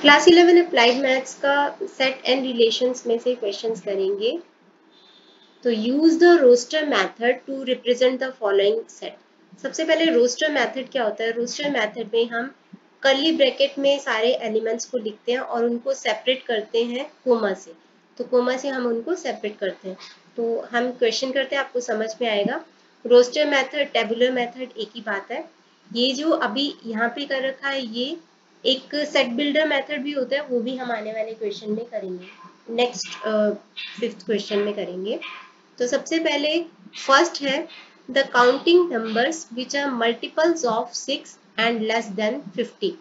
Class 11 applied maths का set and relations में से क्वेश्चंस करेंगे। तो use the roster method to represent the following set. सबसे पहले रोस्टर मेथड क्या होता है? रोस्टर मेथड में हम कर्ली ब्रैकेट में सारे एलिमेंट्स को लिखते हैं और उनको सेपरेट करते हैं कोमा से। तो कोमा से हम उनको सेपरेट करते हैं। तो हम क्वेश्चन करते हैं, आपको समझ में आएगा। रोस्टर मेथड, टेबुलर मेथड एक ही बात है। ये जो अभी यहाँ पे कर रखा है, ये एक सेट बिल्डर मेथड भी होता है, वो भी हम आने वाले क्वेश्चन में करेंगे, नेक्स्ट 5th क्वेश्चन में करेंगे। तो सबसे पहले फर्स्ट है the counting numbers which are multiples of 6 and less than 50।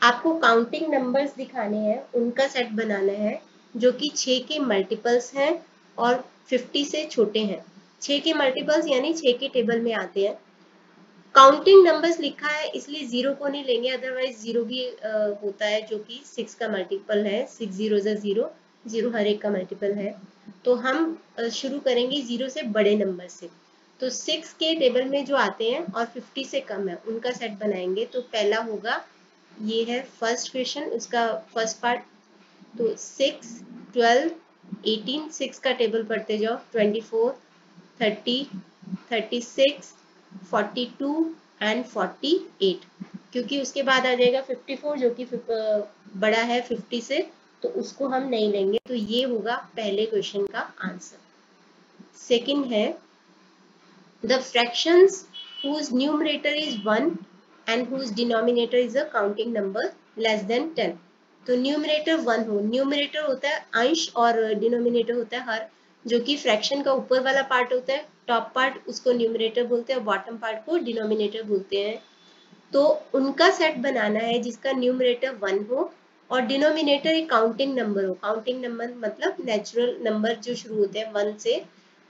आपको काउंटिंग नंबर्स दिखाने हैं, उनका सेट बनाना है जो कि 6 के मल्टीपल्स हैं और 50 से छोटे हैं। 6 के मल्टीपल्स यानी 6 के टेबल में आते हैं। काउंटिंग नंबर्स लिखा है इसलिए जीरो को नहीं लेंगे, अदरवाइज जीरो भी होता है जो कि 6 का मल्टीपल है। 6 जीरो जा जीरो, जीरो हर एक का मल्टीपल है। तो हम शुरू करेंगे जीरो से बड़े नंबर से। तो 6 के टेबल में जो आते हैं और 50 से कम है उनका सेट बनाएंगे। तो पहला होगा, ये है फर्स्ट क्वेश्चन, उसका फर्स्ट पार्ट। तो 6, 12, 18, 6 का टेबल पढ़ते जाओ, 24, 30, 36, 42 एंड 48, क्योंकि उसके बाद आ जाएगा 54 जो कि बड़ा है 50 से, तो उसको हम नहीं लेंगे। तो ये होगा पहले क्वेश्चन का आंसर। सेकंड है the fractions whose numerator is 1 and whose denominator is a counting number less than 10। तो न्यूमरेटर 1 हो, न्यूमरेटर होता है अंश और डिनोमिनेटर होता है हर, जो कि फ्रैक्शन का ऊपर वाला पार्ट होता है, टॉप पार्ट, उसको न्यूमरेटर बोलते हैं और बॉटम पार्ट को डिनोमिनेटर बोलते हैं। तो उनका सेट बनाना है जिसका न्यूमरेटर 1 हो और डिनोमिनेटर एक काउंटिंग नंबर हो। काउंटिंग नंबर मतलब नेचुरल नंबर जो शुरू होते हैं 1 से,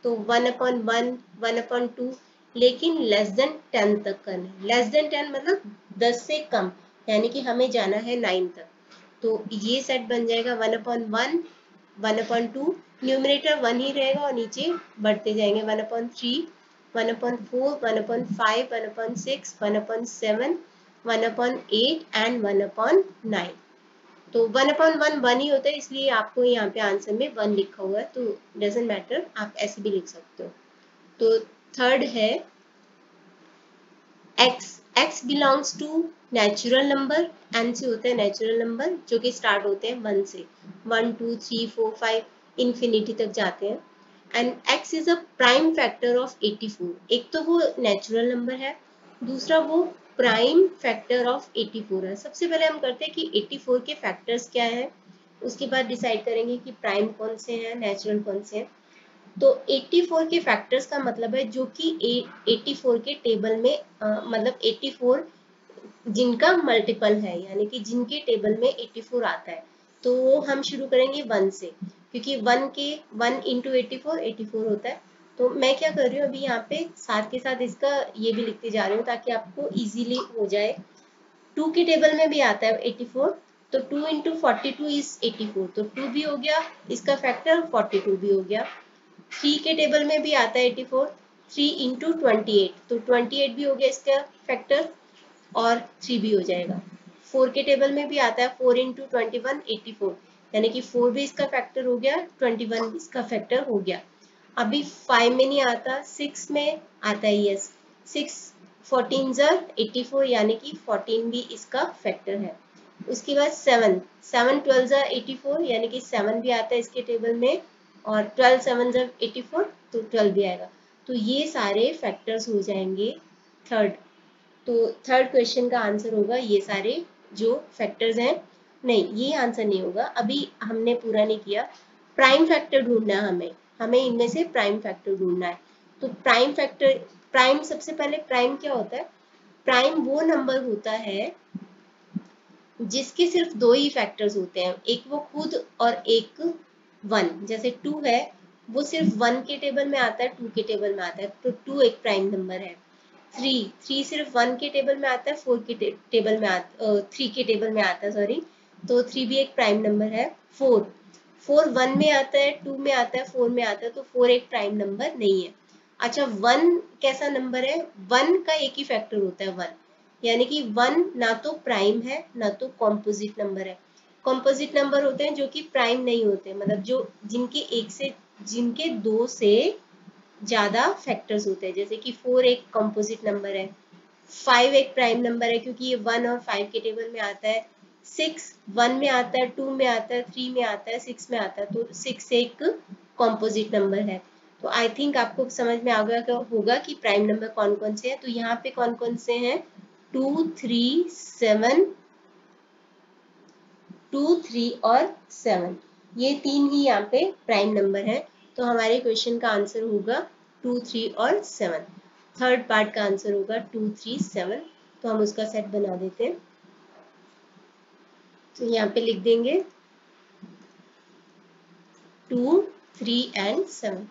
तो 1/1, 1/2, लेकिन लेस देन 10 तक करना है। लेस देन 10 मतलब 10 से कम, यानी कि हमें जाना है 9 तक। तो ये सेट बन जाएगा 1/1, 1/2, न्यूमरेटर 1 ही रहेगा और नीचे बढ़ते जाएंगे 1/3, 1/4, 1/5, 1/6, 1/7, 1/8 एंड 1/9। तो 1/1 1 ही होता है, इसलिए आपको यहाँ पे आंसर में 1 लिखा हुआ है, तो डजेंट मैटर, आप ऐसे भी लिख सकते हो। तो थर्ड है x belongs to natural number. n से होते हैं नेचुरल नंबर जो कि स्टार्ट होते हैं 1 से, 1 2 3 4 5 इन्फिनिटी तक जाते हैं। And x is a prime factor of 84। एक तो वो नेचुरल नंबर है, दूसरा वो प्राइम फैक्टर ऑफ 84 है। सबसे पहले हम करते हैं कि 84 के फैक्टर्स क्या है, उसके बाद डिसाइड करेंगे कि प्राइम कौन से हैं, नेचुरल कौन से हैं। तो 84 के फैक्टर्स का मतलब है जो कि 84 के टेबल में मतलब 84 जिनका मल्टीपल है, यानी कि जिनके टेबल में 84 आता है। तो हम शुरू करेंगे 1 से, क्योंकि 1 इंटू 84 84 होता है। तो मैं क्या कर रही हूँ अभी यहाँ पे साथ के साथ इसका ये भी लिखते जा रही हूँ ताकि आपको इजीली हो जाए। 2 के टेबल में भी आता है 84, तो 2 इंटू 42 इज 84, तो 2 भी हो गया इसका फैक्टर, 42 भी हो गया। 3 के टेबल में भी आता है 84, 3 इंटू 28, तो 28 भी हो गया इसका फैक्टर और 3 भी हो जाएगा। 4 के टेबल में भी आता है 4 इंटू 21 84, यानी कि 4 भी इसका फैक्टर हो गया, 21 इसका फैक्टर हो गया। अभी 5 में नहीं आता, 6 में आता है, यस 6 14 84, यानी कि 14 भी इसका फैक्टर है। उसके बाद 7 12 84, यानी कि 7 भी आता है इसके टेबल में, और 12 7 84, तो 12 भी आएगा। तो ये सारे फैक्टर्स हो जाएंगे थर्ड। तो थर्ड क्वेश्चन का आंसर होगा ये सारे जो फैक्टर्स हैं। नहीं, ये आंसर नहीं होगा, अभी हमने पूरा नहीं किया। प्राइम फैक्टर ढूंढना है हमें, हमें इनमें से प्राइम फैक्टर ढूंढना है। तो प्राइम फैक्टर, प्राइम सबसे पहले प्राइम क्या होता है? प्राइम वो नंबर होता है जिसके सिर्फ दो ही फैक्टर्स होते हैं, एक वो खुद और एक 1। जैसे 2 है, वो सिर्फ 1 के टेबल में आता है, 2 के टेबल में आता है, तो 2 एक प्राइम नंबर है। 3 सिर्फ 1 के टेबल में आता है, 4 के टेबल में आता 3 के टेबल में आता है, सॉरी, तो 3 भी एक प्राइम नंबर है। 4 1 में आता है, 2 में आता है, 4 में आता है, तो 4 एक प्राइम नंबर नहीं है। अच्छा, 1 कैसा नंबर है? 1 का एक ही फैक्टर होता है 1, यानी कि 1 ना तो प्राइम है ना तो कॉम्पोजिट नंबर है। कॉम्पोजिट नंबर होते हैं जो कि प्राइम नहीं होते, मतलब जो जिनके दो से ज्यादा फैक्टर्स होते हैं, जैसे कि 4 एक कॉम्पोजिट नंबर है, 5 एक प्राइम नंबर है क्योंकि ये 1 और 5 के टेबल में आता है, 6 1 में आता है, 2 में आता है, 3 में आता है, 6 में आता है, तो 6 एक कॉम्पोजिट नंबर है। तो आई थिंक आपको समझ में आ गया होगा कि प्राइम नंबर कौन कौन से हैं। तो यहाँ पे कौन कौन से हैं, 2 3 7, 2 3 और 7, ये तीन ही यहाँ पे प्राइम नंबर है। तो हमारे क्वेश्चन का आंसर होगा 2 3 और 7। थर्ड पार्ट का आंसर होगा 2 3 7। तो हम उसका सेट बना देते हैं। तो यहाँ पे लिख देंगे 2 3 एंड 7।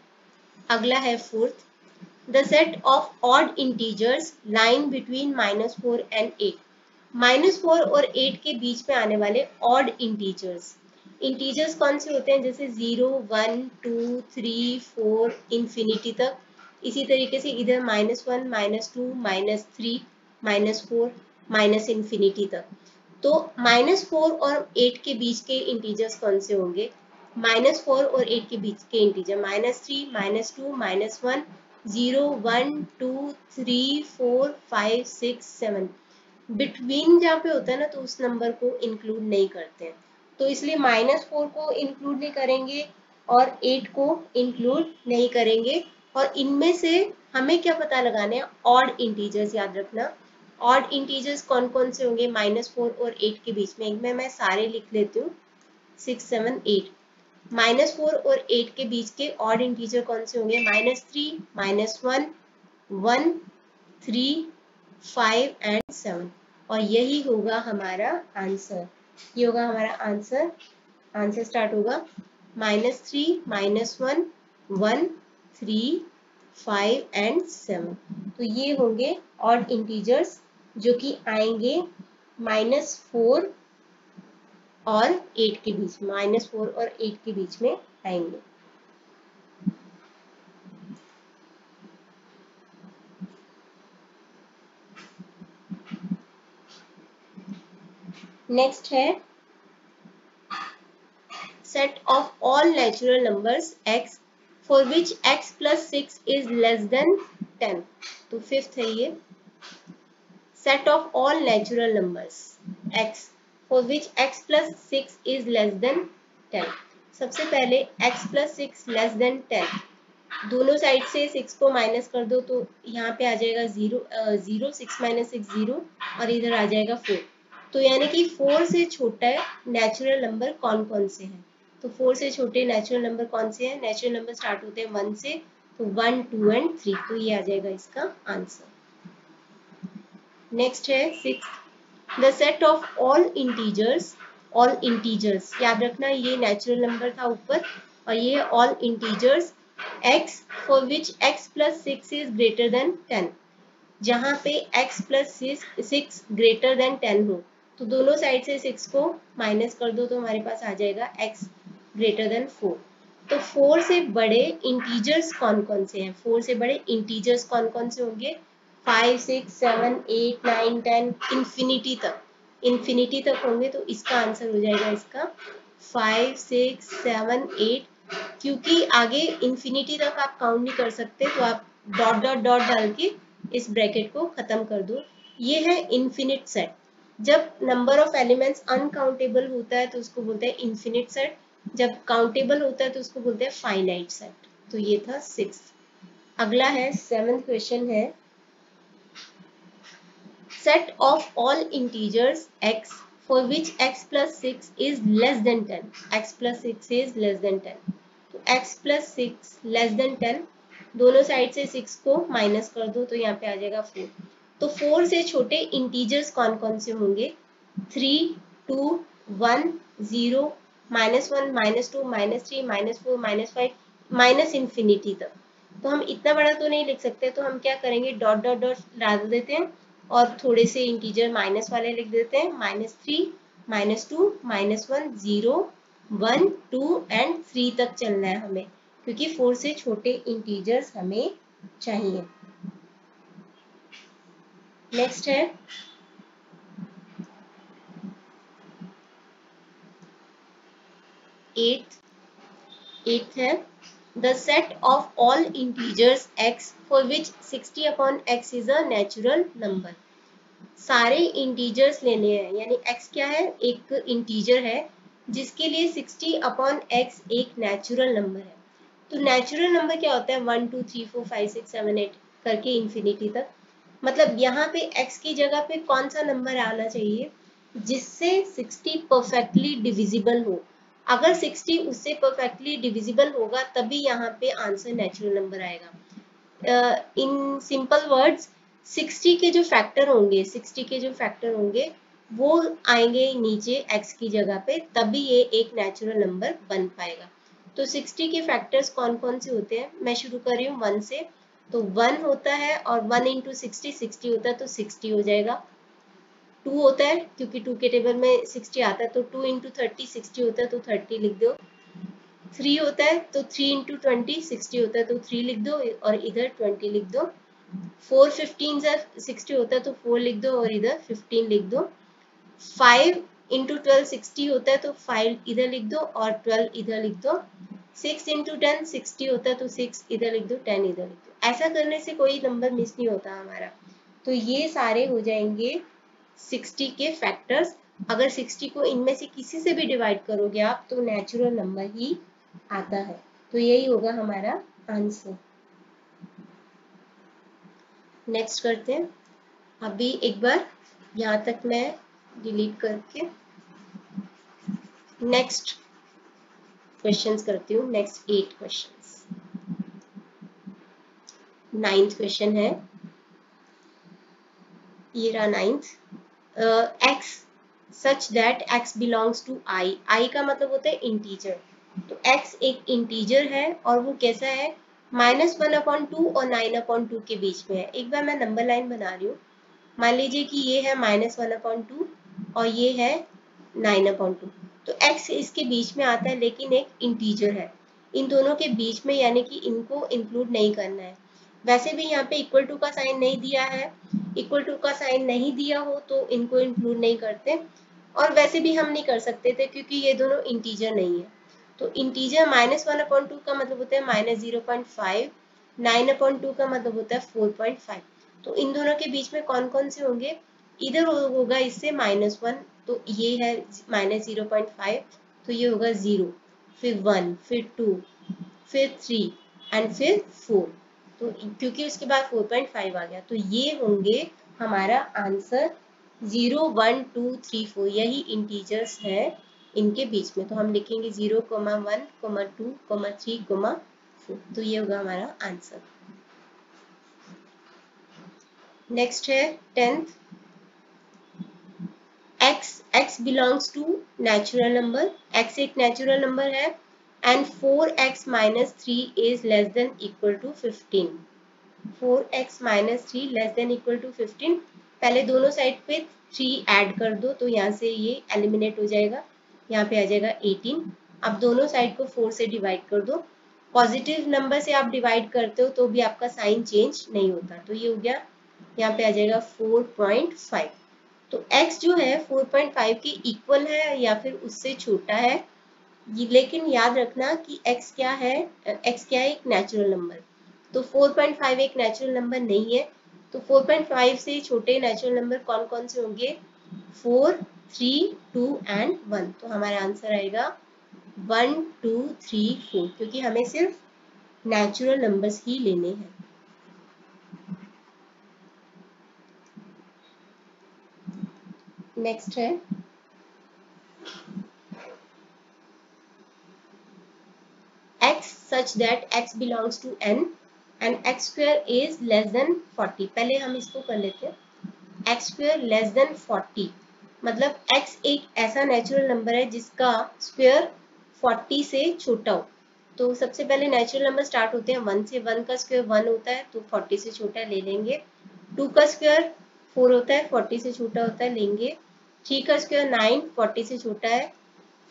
अगला है fourth, the set of odd integers line between -4 and 8। -4 और 8 के बीच में आने वाले ऑड इंटीजर्स, इंटीजर्स कौन से होते हैं, जैसे 0 1 2 3 4 इंफिनिटी तक। इसी तरीके से इधर -1 -2 -3 -4 माइनस इंफिनिटी तक। तो -4 और 8 के बीच के इंटीजर्स कौन से होंगे, -4 और 8 के बीच के इंटीजर -3 -2 -1 0 1 2 3 4 5 6 7। बिटवीन जहाँ पे होता है ना, तो उस नंबर को इंक्लूड नहीं करते हैं, तो इसलिए -4 को इंक्लूड नहीं करेंगे और 8 को इंक्लूड नहीं करेंगे। और इनमें से हमें क्या पता लगाना है, ऑड इंटीजर्स याद रखना। ऑड इंटीजर्स कौन कौन से होंगे -4 और 8 के बीच में, एक में मैं सारे लिख लेती हूँ, 6 7 8। -4 और 8 के बीच के ऑड इंटीजर कौन से होंगे, -3 -1 1 3 5 एंड 7। और यही होगा हमारा आंसर, ये होगा हमारा आंसर। आंसर स्टार्ट होगा -3 -1 1 3 5 एंड 7। तो ये होंगे ऑड इंटीजर्स जो कि आएंगे -4 और 8 के बीच में, -4 और 8 के बीच में आएंगे। नेक्स्ट है set of all natural numbers x for which x plus 6 is less than 10। तो फिफ्थ है ये, set of all natural numbers x for which x plus 6 is less than 10। सबसे पहले x plus 6 less than 10, दोनों side से 6 को minus कर दो, तो यहाँ पे आ जाएगा 0 6 माइनस 6 0, और इधर आ जाएगा 4। तो यानी कि 4 से छोटा नेचुरल नंबर कौन कौन से हैं, तो 4 से छोटे नेचुरल नंबर कौन से हैं, नेचुरल नंबर स्टार्ट होते हैं 1 से, तो 1 2 एंड 3, तो ये आ जाएगा इसका आंसर। नेक्स्ट है 6, the set of all integers याद रखना, ये नेचुरल नंबर था ऊपर और ये all integers x for which x plus 6 is greater than 10। जहाँ पे x plus 6 greater than 10 हो, तो दोनों साइड से 6 को माइनस कर दो, तो हमारे पास आ जाएगा x greater than 4। तो 4 से बड़े इंटीजर्स कौन कौन से हैं, 4 से बड़े इंटीजर्स कौन कौन से होंगे, 5 6 7 8 9 10 इंफिनिटी तक होंगे। तो इसका आंसर हो जाएगा इसका 5 6 7 8। क्योंकि आगे इंफिनिटी तक आप काउंट नहीं कर सकते, तो आप डॉट डॉट डॉट डाल के इस ब्रैकेट को खत्म कर दो। ये है इनफिनिट सेट। जब नंबर ऑफ एलिमेंट्स अनकाउंटेबल होता है तो उसको बोलते हैं इनफिनिट सेट, जब काउंटेबल होता है तो उसको बोलते हैं फाइनाइट सेट। तो ये था 6। अगला है 7th क्वेश्चन है, set of all integers x for which x plus 6 is less than 10। x plus 6 is less than 10, तो x plus 6 less than 10, दोनों साइड से 6 को माइनस कर दो, तो यहाँ पे आ जाएगा 4। तो 4 से छोटे इंटीजर्स कौन कौन से होंगे, 3 2 1 0 -1 -2 -3 -4 -5 माइनस इंफिनिटी तक। तो हम इतना बड़ा तो नहीं लिख सकते, तो हम क्या करेंगे, डॉट डॉट डॉट डाल देते हैं और थोड़े से इंटीजर माइनस वाले लिख देते हैं, -3 -2 -1 0 1 2 एंड 3 तक चलना है हमें, क्योंकि 4 से छोटे इंटीजर्स हमें चाहिए। नेक्स्ट है एट है the set of all integers x for which 60 upon x is a natural number. सारे इंटीजर्स लेने हैं, यानी x क्या है, एक इंटीजर है जिसके लिए 60 अपॉन x एक नेचुरल नंबर है। तो नेचुरल नंबर क्या होता है, 1 2 3 4 5 6 7 8 करके इन्फिनिटी तक। मतलब यहाँ पे x की जगह पे कौन सा नंबर आना चाहिए जिससे 60 परफेक्टली डिविजिबल हो। अगर 60 उससे परफेक्टली डिविजिबल होगा तभी यहाँ पे आंसर नेचुरल नंबर आएगा। इन सिंपल वर्ड्स 60 के जो फैक्टर होंगे वो आएंगे नीचे x की जगह पे, तभी ये एक नेचुरल नंबर बन पाएगा। तो 60 के फैक्टर्स कौन कौन से होते हैं, मैं शुरू कर रही हूँ 1 से। तो 1 होता है और 1 इंटू 60 होता है तो 60 हो जाएगा। 2 होता है क्योंकि 2 के टेबल में 60 आता है तो 2 इंटू 30 60 होता है तो 30 लिख दो। 3 होता है तो 3 इंटू 20 60 होता है तो 3 लिख दो और इधर 20 लिख दो। 4 15 से 60 होता है तो 4 लिख दो और इधर 15 लिख दो। 5 इंटू 12 60 होता है तो 5 इधर लिख दो और 12 इधर लिख दो। 6 इंटू 10 60 होता है तो 6 इधर लिख दो, 10 इधर लिख दो। ऐसा करने से कोई नंबर मिस नहीं होता हमारा। तो ये सारे हो जाएंगे 60 के फैक्टर्स। अगर 60 को इनमें से किसी से भी डिवाइड करोगे आप तो नेचुरल नंबर ही आता है। तो यही होगा हमारा आंसर। नेक्स्ट करते हैं। अभी एक बार यहाँ तक मैं डिलीट करके नेक्स्ट क्वेश्चंस करती हूँ। Next 8 questions. 9th क्वेश्चन है, ये रहा 9th। x such that x belongs to i। i का मतलब होता है इंटीजर। तो x एक इंटीजर है और वो कैसा है, -1/2 और 9/2 के बीच में है। एक बार मैं नंबर लाइन बना रही हूँ। मान लीजिए कि ये है -1/2 और ये है 9/2। तो x इसके बीच में आता है लेकिन एक इंटीजर है। इन दोनों के बीच में, यानी कि इनको इंक्लूड नहीं करना है। वैसे भी यहाँ पे इक्वल टू का साइन नहीं दिया है, इक्वल टू का साइन नहीं दिया हो तो इनको इंक्लूड नहीं करते, और वैसे भी हम नहीं कर सकते थे क्योंकि ये दोनों इंटीजर नहीं है। तो इंटीजर -1/2 का मतलब होता है -0.5, 9/2 का मतलब होता है 4.5। तो इन दोनों के बीच में कौन कौन से होंगे, इधर होगा इससे -1, तो ये है -0.5, तो ये होगा 0, फिर 1, फिर 2, फिर 3 एंड फिर 4। तो क्योंकि उसके बाद 4.5 आ गया, तो ये होंगे हमारा आंसर 0 1 2 3 4। यही इंटीजर्स है इनके बीच में। तो हम लिखेंगे 0, 1, 2, 3, 4। तो ये होगा हमारा आंसर। नेक्स्ट है 10th। x belongs to natural number. x एक नेचुरल नंबर है and 4x - 3 is less than equal to 15। 4x - 3 less than equal to 15। पहले दोनों साइड पे 3 ऐड कर दो तो यहाँ से ये एलिमिनेट हो जाएगा, यहाँ पे आ जाएगा 18। अब दोनों साइड को 4 से डिवाइड कर दो। पॉजिटिव नंबर से आप डिवाइड करते हो तो भी आपका साइन चेंज नहीं होता। तो ये हो गया, यहाँ पे आ जाएगा 4.5। तो x जो है 4.5 के इक्वल है या फिर उससे छोटा है। लेकिन याद रखना कि x क्या है, एक नेचुरल नंबर। तो 4.5 एक नेचुरल नंबर नहीं है। तो 4.5 से छोटे नेचुरल नंबर कौन कौन से होंगे, 4, 3, 2 एंड 1। तो हमारा आंसर आएगा 1 2 3 4, क्योंकि हमें सिर्फ नेचुरल नंबर्स ही लेने हैं। नेक्स्ट है x such that x belongs to n and x square is less than 40। पहले हम इसको कर लेते हैं। x square less than 40 मतलब x एक ऐसा नेचुरल नंबर है जिसका स्क्वायर 40 से छोटा हो। तो सबसे पहले नेचुरल नंबर स्टार्ट होते हैं 1 से। 1 का स्क्वायर 1 होता है तो 40 से छोटा ले लेंगे। 2 का स्क्वायर 4 होता है, 40 से छोटा होता है, लेंगे। 3 का स्क्वायर 9, 40 से छोटा है।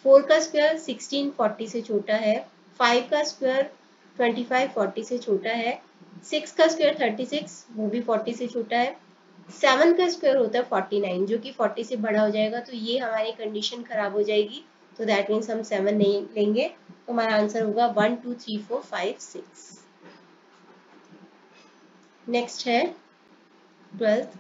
4 का स्क्वायर 16, 40 से छोटा है। 5 का स्क्वायर 25, 40 से छोटा है। 6 का स्क्वायर 36, वो भी 40 से छोटा है। 7 का स्क्वायर होता है 49, जो कि 40 से बड़ा हो जाएगा। तो ये हमारी कंडीशन खराब हो जाएगी, तो दैट मीन्स हम 7 नहीं लेंगे, तो हमारा आंसर होगा 1 2 3 4 5 6। नेक्स्ट है 12th,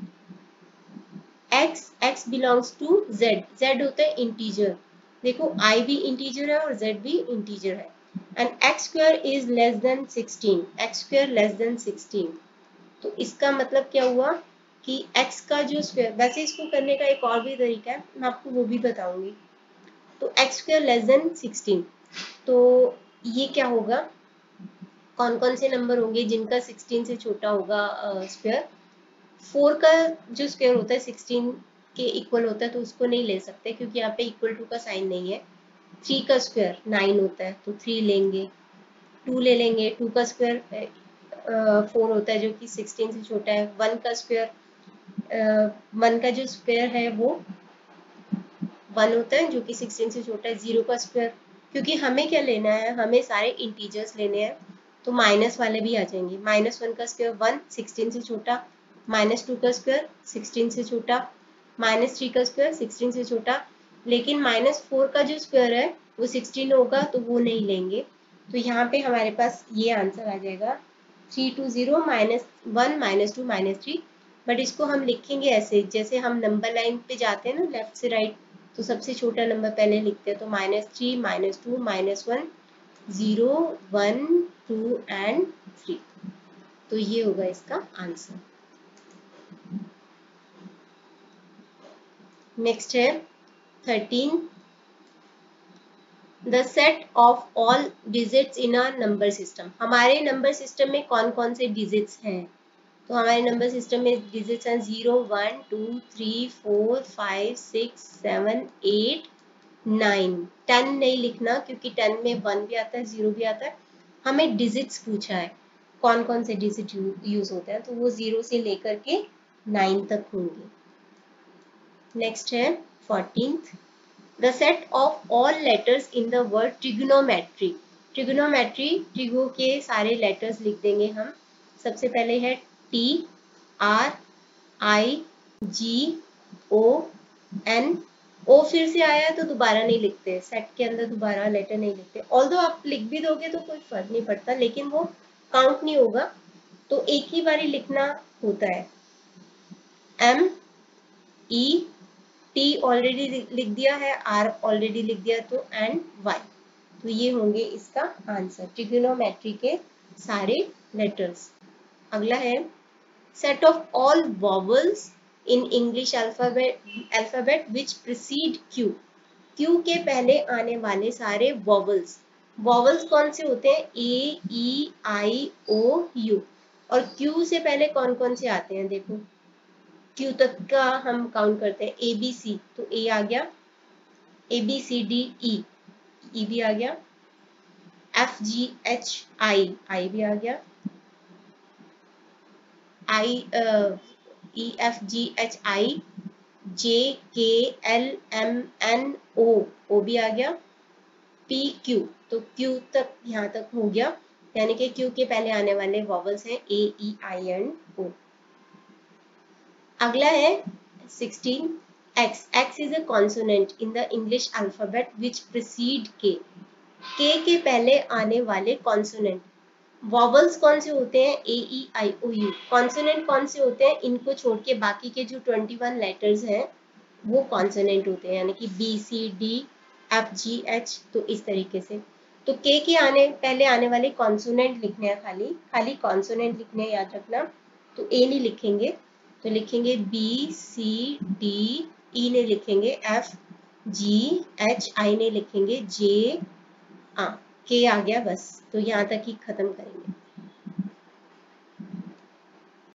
x belongs to z, z होता है इंटीजर, देखो i भी इंटीजर है और z भी इंटीजर है, and x square is less then 16, x square less than 16, तो इसका मतलब क्या हुआ कि x का जो स्क्वायर, वैसे इसको करने का एक और भी तरीका है, मैं आपको वो भी बताऊंगी। तो x स्क्वायर लेस देन 16, तो ये क्या होगा, कौन कौन से नंबर होंगे जिनका 16 से छोटा होगा स्क्वायर। 4 का जो स्क्वायर होता है 16 के इक्वल होता है, तो उसको नहीं ले सकते क्योंकि यहाँ पे इक्वल टू का साइन नहीं है। 3 का स्क्वायर 9 होता है, तो 3 लेंगे। 2 ले लेंगे, 2 का स्क्वायर 4 होता है जो कि 16 से छोटा है। 1 का स्क्वायर 1 का जो स्क्वायर है वो 1 होता है जो कि 16 से छोटा है। 0 का स्क्वायर, क्योंकि हमें क्या लेना है, हमें सारे इंटीजर्स लेने हैं, तो माइनस वाले भी आ जाएंगे। -1 का स्क्वायर 1 16 से छोटा, -2 का स्क्वायर 16 से छोटा, -3 का स्क्वायर 16 से छोटा, लेकिन -4 का जो स्क्वायर है वो 16 होगा, तो वो नहीं लेंगे। तो यहाँ पे हमारे पास ये आंसर आ जाएगा 3 2 0 -1 -2 -3। बट इसको हम लिखेंगे ऐसे, जैसे हम नंबर लाइन पे जाते हैं ना लेफ्ट से राइट, तो सबसे छोटा नंबर पहले लिखते हैं, तो -3 -2 -1 0 1 2 एंड 3, तो ये होगा इसका आंसर। नेक्स्ट है 13, the set of all digits in a number system. हमारे नंबर सिस्टम में कौन कौन से डिजिट्स हैं, तो हमारे नंबर सिस्टम में डिजिट्स हैं 0 1 2 3 4 5 6 7 8 9। 10 नहीं लिखना क्योंकि 10 में 1 भी आता है 0 भी आता है। हमें डिजिट्स पूछा है, कौन कौन से डिजिट यूज होते हैं, तो वो 0 से लेकर के 9 तक होंगे। नेक्स्ट है 14th, the set of all letters in the word trigonometry. Trigonometry, trigo के सारे लेटर्स लिख देंगे हम। सबसे पहले है T R I G O N। ओ फिर से आया है तो दोबारा नहीं लिखते, सेट के अंदर दोबारा लेटर नहीं लिखते। ऑल्दो आप लिख भी दोगे तो कोई फर्क नहीं पड़ता, लेकिन वो काउंट नहीं होगा, तो एक ही बारी लिखना होता है। M E T ऑलरेडी लिख दिया है, R ऑलरेडी लिख दिया, तो एंड Y, तो ये होंगे इसका आंसर, ट्रिग्नोमेट्री के सारे लेटर्स। अगला है set of all vowels in English alphabet which preceded Q। Q के पहले आने वाले सारे वॉवल्स। वॉवल्स कौन से होते हैं, A E I O U, और Q से पहले कौन कौन से आते हैं, देखो Q तक का हम काउंट करते हैं। A B C, तो A आ गया, A B C D E, E भी आ गया, F G H I भी आ गया, E F G H I J K L M N O भी आ गया, P Q, तो Q तक यहाँ तक हो गया, यानी कि Q के पहले आने वाले वॉवल्स हैं A E I and O। अगला है 16, X is a consonant in the English alphabet which precede K। K के पहले आने वाले कॉन्सोनेंट। वॉवल्स कौन से होते हैं, A E I O U। Consonant कौन से होते हैं, इनको छोड़ के बाकी के जो 21 लेटर्स हैं वो कॉन्सोनेंट होते हैं, यानी कि B C D F G H, तो इस तरीके से। तो K के पहले आने वाले कॉन्सोनेंट लिखने हैं, खाली कॉन्सोनेंट लिखने हैं, याद रखना। तो A नहीं लिखेंगे, तो लिखेंगे B C D, E नहीं लिखेंगे, F G H, I नहीं लिखेंगे, J K आ गया, बस तो यहाँ तक ही खत्म करेंगे।